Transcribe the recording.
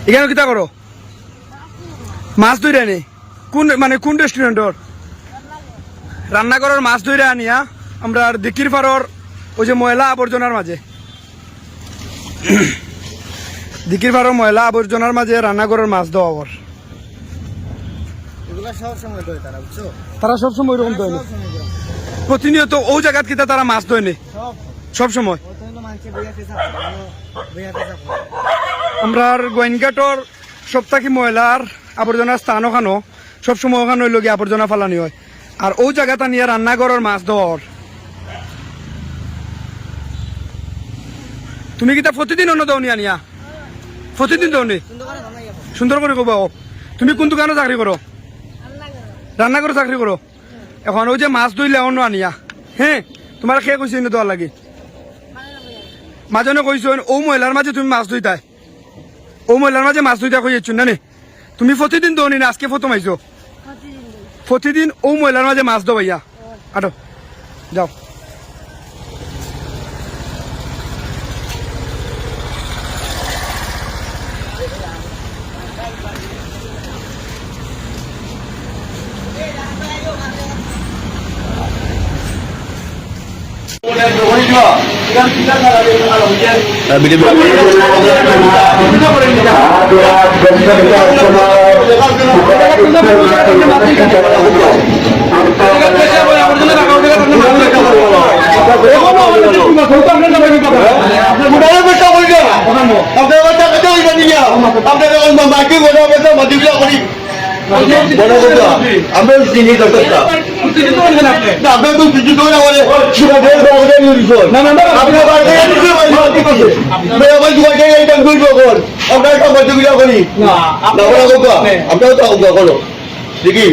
এখানে কিতা করো? মাছ ধরে আনি কোন রেস্টুরেন্টর? রান্নাঘরের মাছ ধরে আনিয়া আমরা দিকির পাড়র ওই যে ময়লা আবর্জনার মাঝে দিকির পাড়র ময়লা আবর্জনার মাঝে রান্নাঘরের মাছ দেওয়া ওর। তারা সবসময় ওইরকম দেয় প্রতিনিয়ত ও জায়গাত কিতা তারা মাছ দেয়নি সব সময়। আমরা গোয়েনঘাটর সপ্তাহে ময়লার আবর্জনার স্থান ওখানো সবসময় ওখানে হইল গিয়ে আবর্জনা ফালানি হয় আর ও জায়গাটা নিয়ে রান্নাঘরের মাছ দেওয়ার। তুমি কিতা প্রতিদিন অন্য দাও নিয়া নিয়া প্রতিদিন দাও নি সুন্দর করে কব। তুমি কোন দোকানে চাকরি করো? রান্নাঘরে চাকরি করো। এখন ওই যে মাছ ধরলে অন্য আনিয়া হ্যাঁ তোমার খেয়ে কইছি না দেওয়ার লাগে মাজনে কইছো ও মহিলার মাঝে তুমি মাছ ধুইতাই ও মহিলার মাঝে মাছ ধুইতা কইছো না নে তুমি প্রতিদিন দৌনি না আজকে প্রথম আইছো? প্রতিদিন ও মহিলার মাঝে মাছ দাও ভাইয়া আটো যাও। আমরা চিনি দরকার আপনার তো কিছু তো না বলে আপনার তো করো দেখি